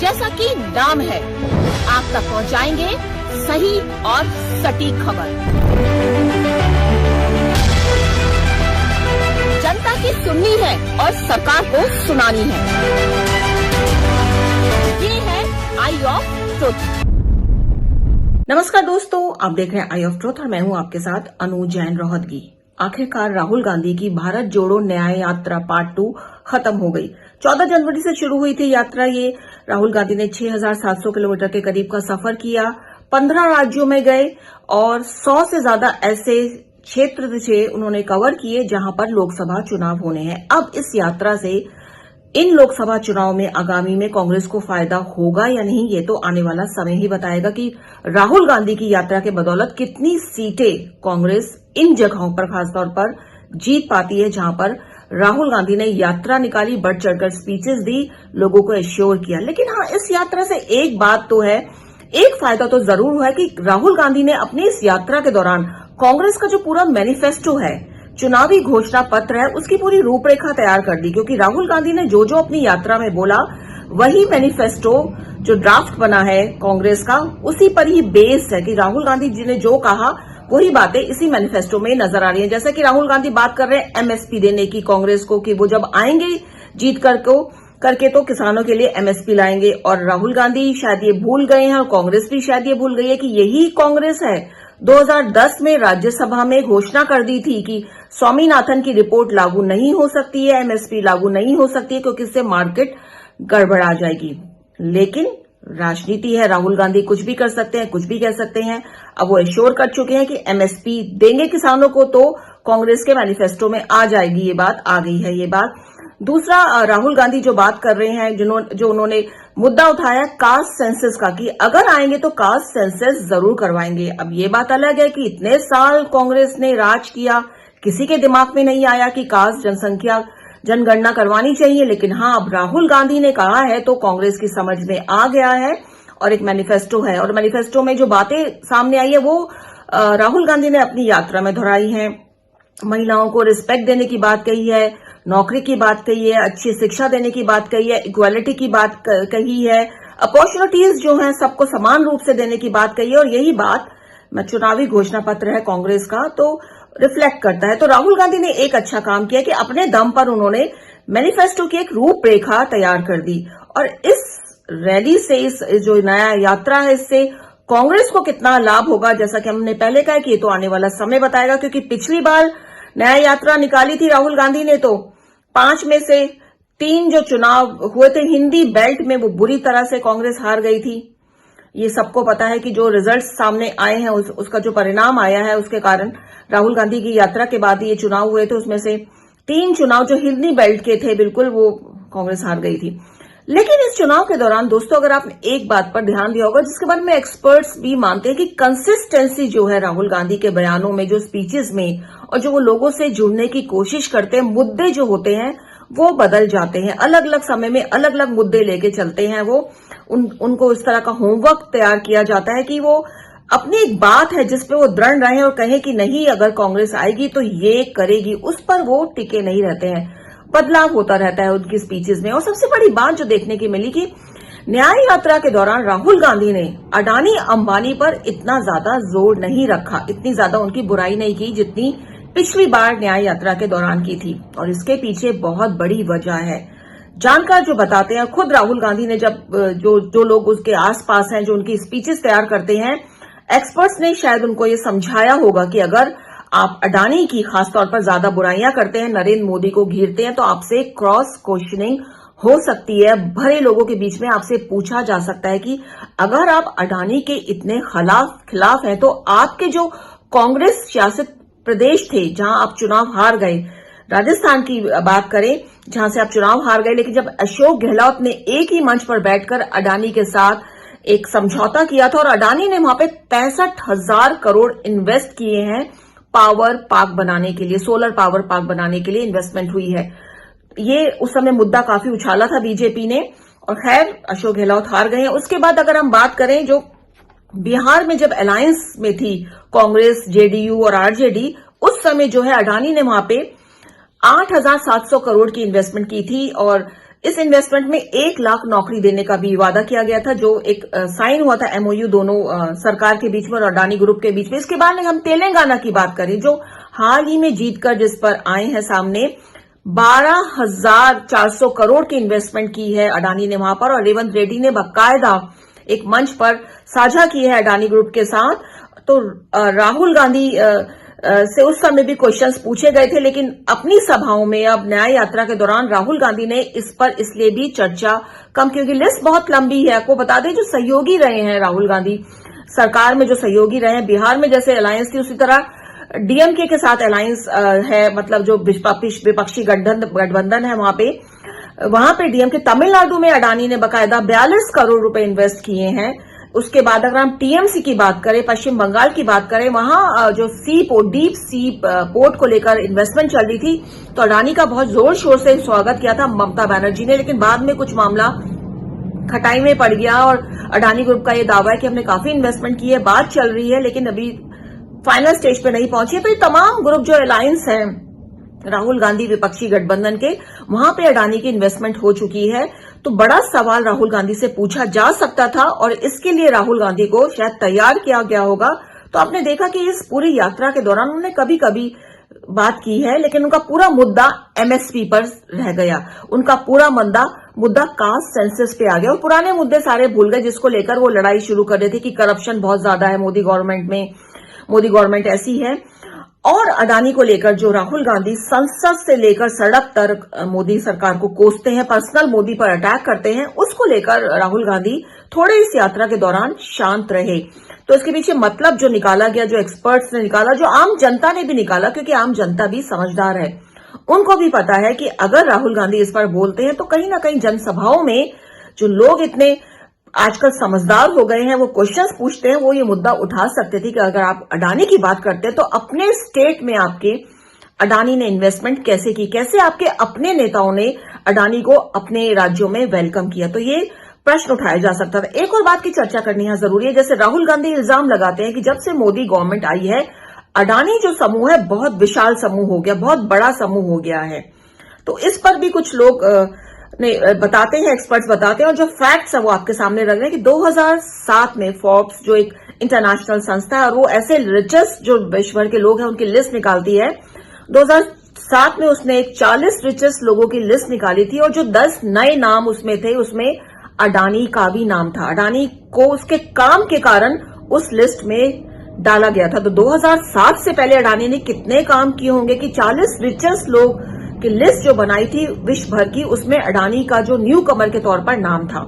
जैसा कि नाम है, आप तक पहुंचाएंगे सही और सटीक खबर। जनता की सुननी है और सरकार को सुनानी है। ये है आई ऑफ ट्रुथ। नमस्कार दोस्तों, आप देख रहे हैं आई ऑफ ट्रुथ और मैं हूं आपके साथ अनु जैन रोहतगी। आखिरकार राहुल गांधी की भारत जोड़ो न्याय यात्रा पार्ट 2 खत्म हो गई। 14 जनवरी से शुरू हुई थी यात्रा। ये राहुल गांधी ने 6,700 किलोमीटर के करीब का सफर किया, 15 राज्यों में गए और 100 से ज्यादा ऐसे क्षेत्र थे उन्होंने कवर किए जहां पर लोकसभा चुनाव होने हैं। अब इस यात्रा से इन लोकसभा चुनाव में आगामी में कांग्रेस को फायदा होगा या नहीं, ये तो आने वाला समय ही बताएगा कि राहुल गांधी की यात्रा के बदौलत कितनी सीटें कांग्रेस इन जगहों पर खासतौर पर जीत पाती है जहां पर राहुल गांधी ने यात्रा निकाली, बढ़ चढ़कर स्पीचेस दी, लोगों को एश्योर किया। लेकिन हाँ, इस यात्रा से एक बात तो है, एक फायदा तो जरूर हुआ है कि राहुल गांधी ने अपनी इस यात्रा के दौरान कांग्रेस का जो पूरा मैनिफेस्टो है, चुनावी घोषणा पत्र है, उसकी पूरी रूपरेखा तैयार कर दी। क्योंकि राहुल गांधी ने जो जो अपनी यात्रा में बोला, वही मैनिफेस्टो जो ड्राफ्ट बना है कांग्रेस का, उसी पर ही बेस्ड है कि राहुल गांधी जी ने जो कहा वही बातें इसी मैनिफेस्टो में नजर आ रही हैं। जैसे कि राहुल गांधी बात कर रहे हैं एमएसपी देने की कांग्रेस को, कि वो जब आएंगे जीत करके तो किसानों के लिए एमएसपी लाएंगे। और राहुल गांधी शायद ये भूल गए हैं और कांग्रेस भी शायद ये भूल गई है कि यही कांग्रेस है 2010 में राज्यसभा में घोषणा कर दी थी कि स्वामीनाथन की रिपोर्ट लागू नहीं हो सकती है, एमएसपी लागू नहीं हो सकती है क्योंकि इससे मार्केट गड़बड़ा जाएगी। लेकिन राजनीति है, राहुल गांधी कुछ भी कर सकते हैं, कुछ भी कह सकते हैं। अब वो एश्योर कर चुके हैं कि एमएसपी देंगे किसानों को, तो कांग्रेस के मैनिफेस्टो में आ जाएगी, ये बात आ गई है ये बात। दूसरा, राहुल गांधी जो बात कर रहे हैं, जो उन्होंने मुद्दा उठाया कास्ट सेंसस का, कि अगर आएंगे तो कास्ट सेंसस जरूर करवाएंगे। अब ये बात अलग है कि इतने साल कांग्रेस ने राज किया, किसी के दिमाग में नहीं आया कि कास्ट जनगणना करवानी चाहिए। लेकिन हाँ, अब राहुल गांधी ने कहा है तो कांग्रेस की समझ में आ गया है और एक मैनिफेस्टो है। और मैनिफेस्टो में जो बातें सामने आई है वो राहुल गांधी ने अपनी यात्रा में दोहराई है। महिलाओं को रिस्पेक्ट देने की बात कही है, नौकरी की बात कही है, अच्छी शिक्षा देने की बात कही है, इक्वालिटी की बात कही है, अपॉर्चुनिटीज जो हैं सबको समान रूप से देने की बात कही है। और यही बात चुनावी घोषणा पत्र है कांग्रेस का तो रिफ्लेक्ट करता है। तो राहुल गांधी ने एक अच्छा काम किया कि अपने दम पर उन्होंने मैनिफेस्टो की एक रूपरेखा तैयार कर दी। और इस रैली से, इस जो नया यात्रा है, इससे कांग्रेस को कितना लाभ होगा, जैसा कि हमने पहले कहा कि ये तो आने वाला समय बताएगा। क्योंकि पिछली बार नया यात्रा निकाली थी राहुल गांधी ने तो 5 में से 3 जो चुनाव हुए थे हिंदी बेल्ट में, वो बुरी तरह से कांग्रेस हार गई थी। ये सबको पता है कि जो रिजल्ट्स सामने आए हैं, उसका जो परिणाम आया है, उसके कारण राहुल गांधी की यात्रा के बाद ये चुनाव हुए थे, उसमें से 3 चुनाव जो हिंदी बेल्ट के थे बिल्कुल, वो कांग्रेस हार गई थी। लेकिन इस चुनाव के दौरान दोस्तों, अगर आपने एक बात पर ध्यान दिया होगा, जिसके बारे में एक्सपर्ट्स भी मानते हैं कि कंसिस्टेंसी जो है राहुल गांधी के बयानों में, जो स्पीचेस में, और जो वो लोगों से जुड़ने की कोशिश करते हैं, मुद्दे जो होते हैं वो बदल जाते हैं। अलग अलग समय में अलग अलग मुद्दे लेके चलते हैं वो। उनको इस तरह का होमवर्क तैयार किया जाता है कि वो अपनी एक बात है जिसपे वो दृढ़ रहे और कहें कि नहीं, अगर कांग्रेस आएगी तो ये करेगी, उस पर वो टिके नहीं रहते हैं। बदलाव होता रहता है उनकी स्पीचेस में। और सबसे बड़ी बात जो देखने की मिली कि न्याय यात्रा के दौरान राहुल गांधी ने अडानी अंबानी पर इतना ज्यादा जोर नहीं रखा, इतनी ज्यादा उनकी बुराई नहीं की जितनी पिछली बार न्याय यात्रा के दौरान की थी। और इसके पीछे बहुत बड़ी वजह है। जानकार जो बताते हैं, खुद राहुल गांधी ने जब जो लोग उसके आसपास हैं, जो उनकी स्पीचेस तैयार करते हैं, एक्सपर्ट्स ने शायद उनको ये समझाया होगा कि अगर आप अडानी की खासतौर पर ज्यादा बुराइयां करते हैं, नरेंद्र मोदी को घिरते हैं, तो आपसे क्रॉस क्वेश्चनिंग हो सकती है। भरे लोगों के बीच में आपसे पूछा जा सकता है कि अगर आप अडानी के इतने खिलाफ हैं, तो आपके जो कांग्रेस शासित प्रदेश थे जहां आप चुनाव हार गए, राजस्थान की बात करें जहां से आप चुनाव हार गए, लेकिन जब अशोक गहलोत ने एक ही मंच पर बैठकर अडानी के साथ एक समझौता किया था और अडानी ने वहां पे 65,000 करोड़ इन्वेस्ट किए हैं पावर पार्क बनाने के लिए, सोलर पावर पार्क बनाने के लिए इन्वेस्टमेंट हुई है। ये उस समय मुद्दा काफी उछाला था बीजेपी ने, और खैर अशोक गहलोत हार गए हैं। उसके बाद अगर हम बात करें, जो बिहार में जब अलायंस में थी कांग्रेस, जेडीयू और आरजेडी, उस समय जो है अडानी ने वहां पे 8,700 करोड़ की इन्वेस्टमेंट की थी और इस इन्वेस्टमेंट में 1 लाख नौकरी देने का भी वादा किया गया था, जो एक साइन हुआ था एमओयू दोनों सरकार के बीच में और अडानी ग्रुप के बीच में। इसके बाद में हम तेलंगाना की बात करें, जो हाल ही में जीतकर जिस पर आए हैं सामने, 12,400 करोड़ की इन्वेस्टमेंट की है अडानी ने वहां पर, और रेवंत रेड्डी ने बाकायदा एक मंच पर साझा की है अडानी ग्रुप के साथ। तो राहुल गांधी से उस समय भी क्वेश्चंस पूछे गए थे, लेकिन अपनी सभाओं में अब न्याय यात्रा के दौरान राहुल गांधी ने इस पर इसलिए भी चर्चा कम, क्योंकि लिस्ट बहुत लंबी है। आपको बता दें, जो सहयोगी रहे हैं राहुल गांधी सरकार में, जो सहयोगी रहे हैं, बिहार में जैसे अलायंस थी, उसी तरह डीएमके के साथ अलायंस है, मतलब जो विपक्षी गठबंधन है वहां पे डीएमके। तमिलनाडु में अडानी ने बकायदा 42 करोड़ रुपए इन्वेस्ट किए हैं। उसके बाद अगर हम टीएमसी की बात करें, पश्चिम बंगाल की बात करें, वहां जो सी पोर्ट, डीप सी पोर्ट को लेकर इन्वेस्टमेंट चल रही थी, तो अडानी का बहुत जोर शोर से स्वागत किया था ममता बनर्जी ने, लेकिन बाद में कुछ मामला खटाई में पड़ गया और अडानी ग्रुप का यह दावा है कि हमने काफी इन्वेस्टमेंट की है, बात चल रही है, लेकिन अभी फाइनल स्टेज पे नहीं पहुंची है। तो ये तमाम ग्रुप जो अलायंस है राहुल गांधी विपक्षी गठबंधन के, वहां पे अडानी की इन्वेस्टमेंट हो चुकी है। तो बड़ा सवाल राहुल गांधी से पूछा जा सकता था और इसके लिए राहुल गांधी को शायद तैयार किया गया होगा। तो आपने देखा कि इस पूरी यात्रा के दौरान उन्होंने कभी कभी बात की है, लेकिन उनका पूरा मुद्दा एमएसपी पर रह गया, उनका पूरा मुद्दा कास्ट सेंसस पे आ गया और पुराने मुद्दे सारे भूल गए, जिसको लेकर वो लड़ाई शुरू कर रहे थे कि करप्शन बहुत ज्यादा है मोदी गवर्नमेंट में, मोदी गवर्नमेंट ऐसी है। और अडानी को लेकर जो राहुल गांधी संसद से लेकर सड़क तक मोदी सरकार को कोसते हैं, पर्सनल मोदी पर अटैक करते हैं, उसको लेकर राहुल गांधी थोड़े इस यात्रा के दौरान शांत रहे। तो इसके पीछे मतलब जो निकाला गया, जो एक्सपर्ट्स ने निकाला, जो आम जनता ने भी निकाला, क्योंकि आम जनता भी समझदार है, उनको भी पता है कि अगर राहुल गांधी इस पर बोलते हैं तो कहीं ना कहीं जनसभाओं में जो लोग इतने आजकल समझदार हो गए हैं, वो क्वेश्चंस पूछते हैं, वो ये मुद्दा उठा सकते थे कि अगर आप अडानी की बात करते हैं तो अपने स्टेट में आपके अडानी ने इन्वेस्टमेंट कैसे की, कैसे आपके अपने नेताओं ने अडानी को अपने राज्यों में वेलकम किया। तो ये प्रश्न उठाया जा सकता था। एक और बात की चर्चा करनी है जरूरी है, जैसे राहुल गांधी इल्जाम लगाते हैं कि जब से मोदी गवर्नमेंट आई है, अडानी जो समूह है बहुत विशाल समूह हो गया, बहुत बड़ा समूह हो गया है। तो इस पर भी कुछ लोग बताते हैं, एक्सपर्ट्स बताते हैं, और जो फैक्ट्स है वो आपके सामने रख रहे हैं कि 2007 में फोर्ब्स जो एक इंटरनेशनल संस्था है और वो ऐसे रिचेस्ट जो विश्व भर के लोग हैं उनकी लिस्ट निकालती है, 2007 में उसने एक 40 रिचेस्ट लोगों की लिस्ट निकाली थी और जो 10 नए नाम उसमें थे, उसमें अडानी का भी नाम था। अडानी को उसके काम के कारण उस लिस्ट में डाला गया था। तो 2007 से पहले अडानी ने कितने काम किए होंगे कि 40 रिचेस्ट लोग की लिस्ट जो बनाई थी विश्व भर की, उसमें अडानी का जो न्यू कमर के तौर पर नाम था।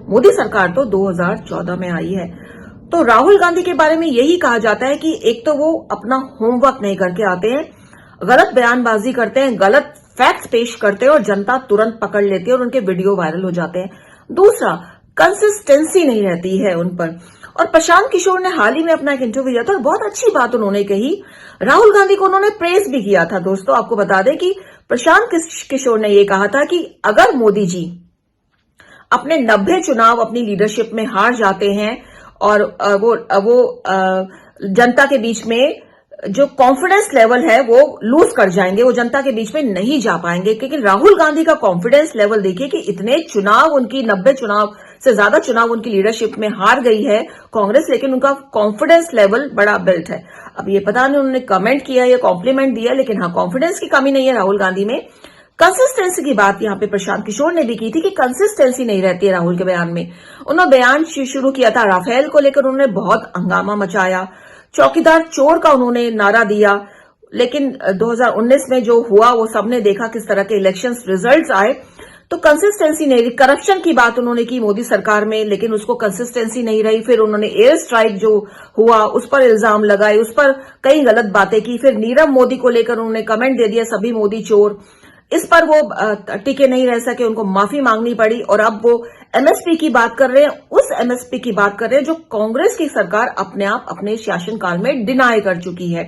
मोदी सरकार तो 2014 में आई है। तो राहुल गांधी के बारे में यही कहा जाता है कि एक तो वो अपना होमवर्क नहीं करके आते हैं, गलत बयानबाजी करते हैं, गलत फैक्ट्स पेश करते हैं और जनता तुरंत पकड़ लेती है और उनके वीडियो वायरल हो जाते हैं। दूसरा, कंसिस्टेंसी नहीं रहती है उन पर। और प्रशांत किशोर ने हाल ही में अपना एक इंटरव्यू दिया था, बहुत अच्छी बात उन्होंने कही, राहुल गांधी को उन्होंने प्रेज भी किया था। दोस्तों आपको बता दें कि प्रशांत किशोर ने यह कहा था कि अगर मोदी जी अपने 90 चुनाव अपनी लीडरशिप में हार जाते हैं और वो जनता के बीच में जो कॉन्फिडेंस लेवल है वो लूज कर जाएंगे, वो जनता के बीच में नहीं जा पाएंगे। क्योंकि राहुल गांधी का कॉन्फिडेंस लेवल देखिए कि इतने चुनाव, उनकी 90 चुनाव से ज्यादा चुनाव उनकी लीडरशिप में हार गई है कांग्रेस, लेकिन उनका कॉन्फिडेंस लेवल बड़ा बिल्ट है। अब ये पता नहीं उन्होंने कमेंट किया या कॉम्प्लीमेंट दिया, लेकिन हाँ, कॉन्फिडेंस की कमी नहीं है राहुल गांधी में। कंसिस्टेंसी की बात यहां पे प्रशांत किशोर ने भी की थी कि कंसिस्टेंसी नहीं रहती है राहुल के बयान में। उन्होंने बयान शुरू किया था राफेल को लेकर, उन्होंने बहुत हंगामा मचाया, चौकीदार चोर का उन्होंने नारा दिया, लेकिन 2019 में जो हुआ वो सबने देखा किस तरह के इलेक्शंस रिजल्ट्स आए। तो कंसिस्टेंसी नहीं रही। करप्शन की बात उन्होंने की मोदी सरकार में, लेकिन उसको कंसिस्टेंसी नहीं रही। फिर उन्होंने एयर स्ट्राइक जो हुआ उस पर इल्जाम लगाए, उस पर कई गलत बातें की। फिर नीरव मोदी को लेकर उन्होंने कमेंट दे दिया, सभी मोदी चोर। इस पर वो टिके नहीं रह सके, उनको माफी मांगनी पड़ी और अब वो एमएसपी की बात कर रहे हैं, उस एमएसपी की बात कर रहे हैं जो कांग्रेस की सरकार अपने आप अपने शासनकाल में डिनाई कर चुकी है।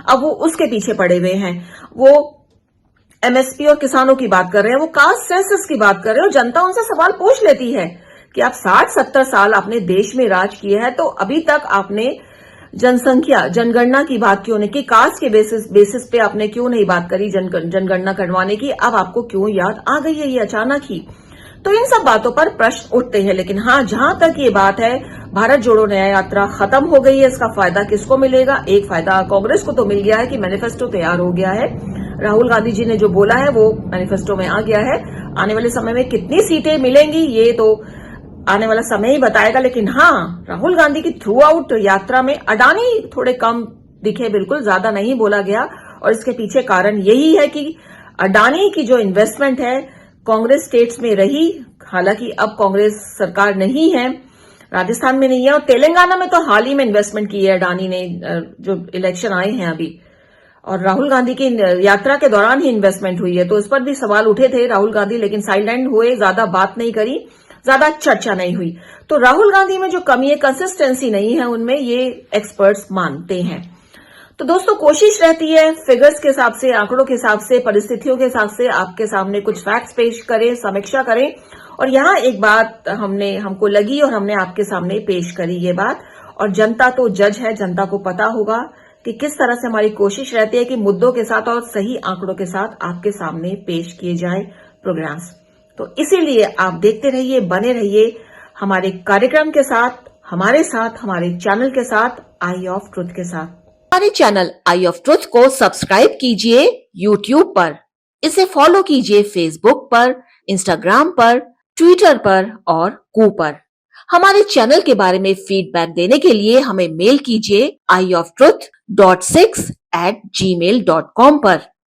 अब वो उसके पीछे पड़े हुए हैं। वो एमएसपी और किसानों की बात कर रहे हैं, वो कास्ट सेंसस की बात कर रहे हैं और जनता उनसे सवाल पूछ लेती है कि आप 60-70 साल आपने देश में राज किए हैं, तो अभी तक आपने जनसंख्या, जनगणना की बात क्यों नहीं की? कास्ट के बेसिस पे आपने क्यों नहीं बात करी जनगणना करवाने की? अब आपको क्यों याद आ गई है ये अचानक ही? तो इन सब बातों पर प्रश्न उठते हैं। लेकिन हाँ, जहां तक ये बात है, भारत जोड़ो न्याय यात्रा खत्म हो गई है, इसका फायदा किसको मिलेगा? एक फायदा कांग्रेस को तो मिल गया है कि मैनिफेस्टो तैयार हो गया है। राहुल गांधी जी ने जो बोला है वो मैनिफेस्टो में आ गया है। आने वाले समय में कितनी सीटें मिलेंगी ये तो आने वाला समय ही बताएगा। लेकिन हाँ, राहुल गांधी की थ्रू आउट यात्रा में अडानी थोड़े कम दिखे, बिल्कुल ज्यादा नहीं बोला गया। और इसके पीछे कारण यही है कि अडानी की जो इन्वेस्टमेंट है कांग्रेस स्टेट्स में रही, हालांकि अब कांग्रेस सरकार नहीं है, राजस्थान में नहीं है, और तेलंगाना में तो हाल ही में इन्वेस्टमेंट की है अडानी ने, जो इलेक्शन आए हैं अभी, और राहुल गांधी की यात्रा के दौरान ही इन्वेस्टमेंट हुई है। तो इस पर भी सवाल उठे थे राहुल गांधी, लेकिन साइलेंट हुए, ज्यादा बात नहीं करी, ज्यादा चर्चा नहीं हुई। तो राहुल गांधी में जो कमी है, कंसिस्टेंसी नहीं है उनमें, ये एक्सपर्ट्स मानते हैं। तो दोस्तोों, कोशिश रहती है फिगर्स के हिसाब से, आंकड़ों के हिसाब से, परिस्थितियों के हिसाब से आपके सामने कुछ फैक्ट्स पेश करें, समीक्षा करें। और यहां एक बात हमको लगी और हमने आपके सामने पेश करी ये बात। और जनता तो जज है, जनता को पता होगा कि किस तरह से हमारी कोशिश रहती है कि मुद्दों के साथ और सही आंकड़ों के साथ आपके सामने पेश किए जाए प्रोग्राम्स। तो इसीलिए आप देखते रहिए, बने रहिए हमारे कार्यक्रम के साथ, हमारे चैनल के साथ, आई ऑफ ट्रुथ के साथ। हमारे चैनल आई ऑफ ट्रुथ को सब्सक्राइब कीजिए YouTube पर, इसे फॉलो कीजिए Facebook पर, Instagram पर, Twitter पर और कू पर। हमारे चैनल के बारे में फीडबैक देने के लिए हमें मेल कीजिए ioftruth.6@gmail.com पर।